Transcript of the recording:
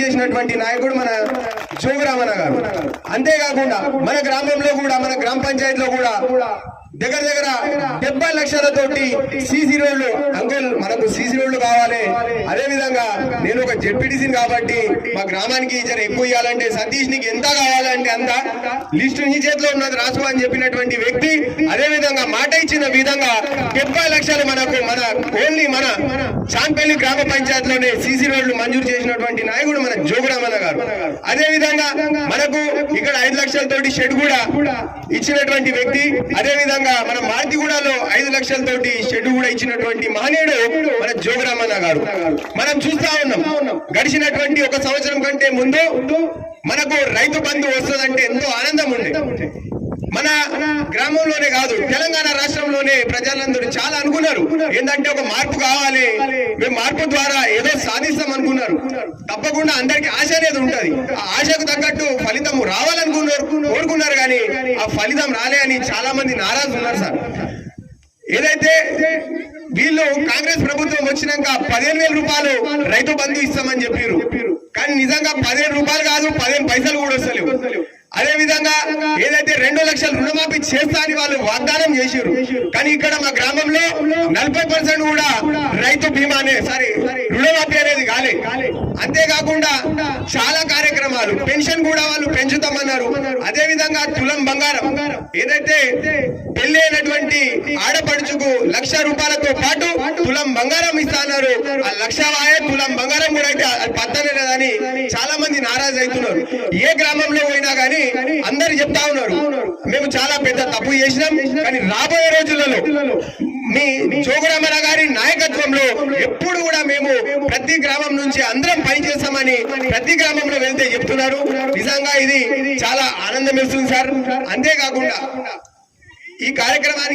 చేసినటువంటి నాయకుడు మన జోగురామన్న గారు. అంతేకాకుండా మన గ్రామంలో కూడా మన గ్రామ పంచాయతీలో కూడా దగ్గర 70 లక్షలతోటి సీసీ రోడ్లు అంకుల్ మనకు సీసీ రోడ్లు కావాలి. అదే విధంగా నేను ఒక జెడ్పీటీసీని కాబట్టి మా గ్రామానికి జర ఎక్కువ ఇవ్వాలంటే సతీష్ నీకు ఎంత కావాలంటే అంత లిస్టు నీ చేతిలో ఉన్నది రాసుకో అని చెప్పినటువంటి వ్యక్తి. అదే విధంగా మాట ఇచ్చిన విధంగా 70 లక్షలు మనకు మన ఓన్లీ మన చాంపల్లి గ్రామ పంచాయతీలోనే సీసీ రోడ్లు మంజూరు చేసినటువంటి నాయకుడు మన జోగురామన్న గారు. అదే విధంగా మనకు ఇక్కడ 5 లక్షలతోటి షెడ్ కూడా ఇచ్చినటువంటి వ్యక్తి. అదే విధంగా మన మార్తిగూడలో 5 లక్షలతోటి షెడ్ కూడా ఇచ్చినటువంటి మహనీయుడు మన జోగురామన్న గారు. మనం చూస్తా ఉన్నాం గడిచినటువంటి 1 సంవత్సరం కంటే ముందు మనకు రైతు బంధు వస్తుందంటే ఎంతో ఆనందం ఉండే. మన గ్రామంలోనే కాదు తెలంగాణ రాష్ట్రంలోనే ప్రజలందరూ చాలా అనుకున్నారు ఏంటంటే ఒక మార్పు కావాలి, మేము మార్పు ద్వారా ఏదో సాధిస్తాం అనుకున్నారు. తప్పకుండా అందరికి ఆశ అనేది ఉంటది. ఆ ఆశకు తగ్గట్టు ఫలితం కోరుకున్నారు కానీ ఆ ఫలితం రాలే అని చాలా మంది నారాజు ఉన్నారు సార్. ఏదైతే వీళ్ళు కాంగ్రెస్ ప్రభుత్వం వచ్చినాక 15,000 రూపాయలు రైతు బంధు ఇస్తామని చెప్పారు, కానీ నిజంగా 15 రూపాయలు కాదు 15 పైసలు కూడా వస్తలేవు. అదే విధంగా ఏదైతే 2 లక్షల రుణమాఫీ చేస్తా అని వాళ్ళు వాగ్దానం చేశారు, కానీ ఇక్కడ మా గ్రామంలో 40% కూడా రైతు బీమానే రుణమాఫీ అనేది కాలే. అంతేకాకుండా చాలా కార్యక్రమాలు పెన్షన్ కూడా వాళ్ళు పెంచుతామన్నారు. అదే విధంగా తులం బంగారం ఏదైతే పెళ్లి అయినటువంటి ఆడపడుచుకు 1,00,000 రూపాయలతో పాటు తులం బంగారం ఇస్తా అన్నారు. ఆ 1,00,000 తులం బంగారం కూడా అయితే పద్దనే లేదని చాలా మంది నారాజు అవుతున్నారు. ఏ గ్రామంలో పోయినా గానీ అందరు చెప్తా ఉన్నారు మేము చాలా పెద్ద తప్పు చేసినాం, కానీ రాబోయే రోజులలో మీ జోగురామన్న గారి నాయకత్వంలో ఎప్పుడు కూడా మేము ప్రతి గ్రామం నుంచి అందరం పనిచేస్తామని ప్రతి గ్రామంలో వెళ్తే చెప్తున్నారు. నిజంగా ఇది చాలా ఆనందం ఇస్తుంది సార్. అంతేకాకుండా ఈ కార్యక్రమానికి